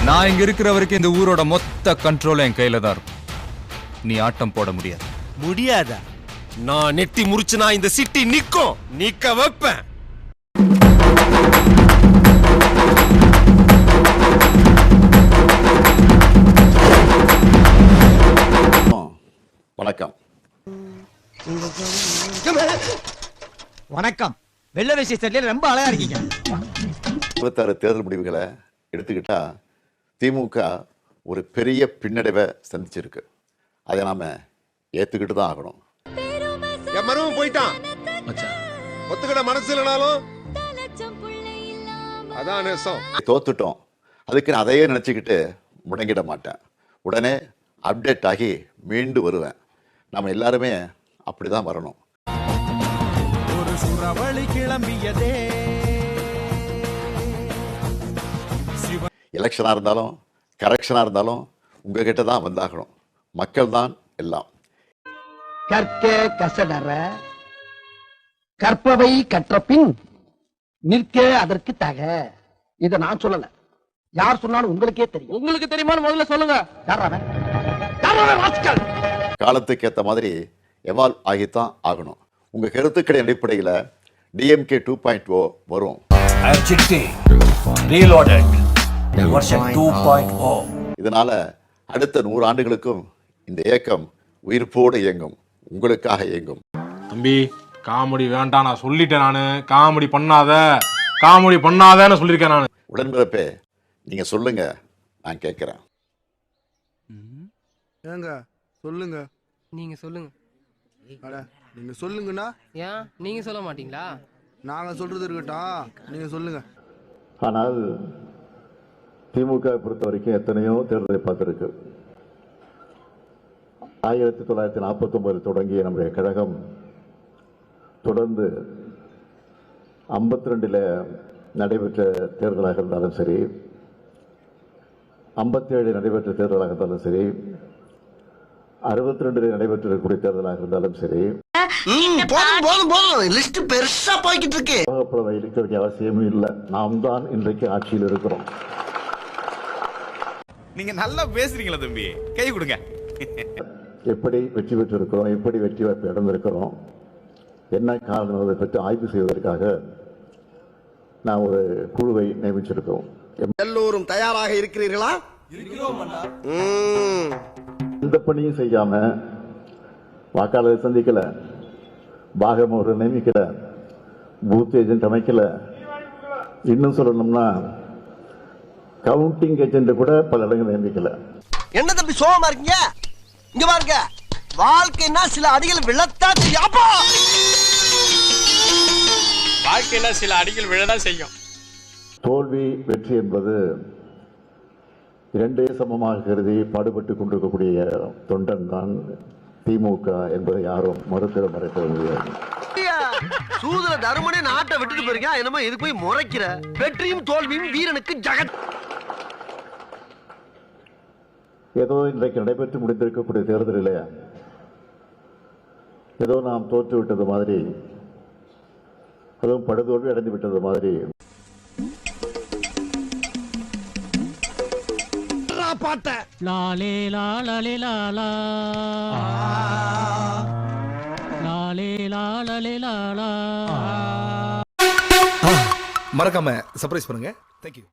நான் இங்க இருக்கிற வரைக்கும் இந்த ஊரோட மொத்த கண்ட்ரோல் என் கையில தான் இருக்கும். நீ ஆட்டம் போட முடியாது. முடியாதா? நான் நெட்டி முறிச்சுனா இந்த சிட்டி நிக்கும், நிக்க வைப்பேன். வணக்கம். வணக்கம். வெள்ள வேஷ்டி சட்டையில ரொம்ப அழகா இருக்கீங்க. 26 தேர்தல் முடிவுகளை எடுத்துக்கிட்டா திமுக ஒரு பெரிய பின்னடைவை சந்திச்சிருக்கு. அதை நாம ஏத்துக்கிட்டு தான் ஆகணும். என் மருமன் போயிட்டான், ஒத்துக்கிட மனசு இல்லைனாலும் அதான் நேசம். தோத்துட்டோம், அதுக்கு நான் அதையே நினைச்சுக்கிட்டு முடங்கிட மாட்டேன். உடனே அப்டேட் ஆகி மீண்டு வருவேன். நம்ம எல்லாருமே அப்படிதான் வரணும். ஒரு சுறவழி கிளம்பியதே. எலெக்ஷனா இருந்தாலும் கரெக்ஷனா இருந்தாலும் உங்ககிட்ட தான் வந்தாகணும். மக்கள் தான் எல்லாம். கற்க கசடற கற்பவை கற்ற பின் நிற்க அதற்கு தக. இத நான் சொல்லல, யார் சொன்னாலும் உங்களுக்கே தெரியும். உங்களுக்கு தெரியுமான்னு முதல்ல சொல்லுங்க. காலத்துக்கு ஏற்ற மாதிரி எவால்வ் ஆகித்தான் ஆகணும். உங்க கருத்துக்களின் அடிப்படையில் டிஎம்கே 2.0 வரும். இதனால அடுத்த 100 ஆண்டுகளுக்கும் இந்த இயக்கம் உயிர்ப்போடு இயங்கும், உங்களுக்காக இயங்கும். தம்பி, காமெடி வேண்டாம், நான் சொல்லிட்டேன். நானு காமெடி பண்ணாதன்னு சொல்லியிருக்கேன். நான் உடன்பிறப்பே, நீங்க சொல்லுங்க, நான் கேட்கிறேன். ஏங்க சொல்லுங்க. நீங்க சொல்லுங்க. அட நீங்க சொல்லுங்கண்ணா. ஏன் நீங்க சொல்ல மாட்டீங்களா? நாங்க சொல்றது இருக்கட்டும், நீங்க சொல்லுங்க. ஆனால் திமுக பொறுத்த வரைக்கும் எத்தனையோ தேர்தலை பார்த்திருக்கு. 1949 தொடங்கிய நம்முடைய கழகம் தொடர்ந்து 52 நடைபெற்ற தேர்தலாக இருந்தாலும் சரி, 57 நடைபெற்ற தேர்தலாக இருந்தாலும் சரி, 62 நடைபெற்றிருக்கக்கூடிய தேர்தலாக இருந்தாலும் சரி, பெருசா போய்கிட்டு இருக்கு. இருக்க வேண்டிய அவசியமும் இல்லை. நாம் தான் இன்றைக்கு ஆட்சியில் இருக்கிறோம். நீங்க நல்லா பேசுறீங்களா தம்பி? கை கொடுங்க. எப்படி வெற்றி பெற்றிருக்கிறோம், எப்படி வெற்றி வாய்ப்பு இழந்திருக்கிறோம், என்ன காரணம், அதை பற்றி ஆய்வு செய்வதற்காக நான் ஒரு குழுவை நியமிச்சிருக்கோம். எல்லோரும் தயாராக இருக்கிறீர்களா? எந்த பணியும் செய்யாம வாக்காளரை சந்திக்கல, பாகம் ஒரு நியமிக்கல, பூத் ஏஜென்ட் அமைக்கல, இன்னும் சொல்லணும்னா கவுண்டிங் ஏஜென்ட் கூட பல இடங்கள் நியமிக்கல. என்ன தம்பி சோகமா இருக்கீங்க? இங்க பாருங்க, வாழ்க்கைன்னா சில அடிகள் விழத்தான் செய்யும். வாழ்க்கையில சில அடிகள் விழதான் செய்யும். தோல்வி வெற்றி என்பது இரண்டே சமமாக கருதி பாடுபட்டு கொண்டிருக்கக்கூடிய தொண்டன் தான் திமுக என்பதை யாரும் மறுக்க முடியாது. சூதுல தருமனே நாட்டை விட்டுட்டு போயிருக்கா, என்னமோ இது போய் முறைக்கிற. வெற்றியும் தோல்வியும் வீரனுக்கு ஜகத். ஏதோ இன்றைக்கு நடைபெற்று முடிந்திருக்கக்கூடிய தேர்தலில் ஏதோ நாம் தோற்று விட்டது மாதிரி, அதுவும் படுதோல்வி அடைந்து விட்டது மாதிரி மறக்காம சர்ப்ரைஸ் பண்ணுங்க. தேங்க்யூ.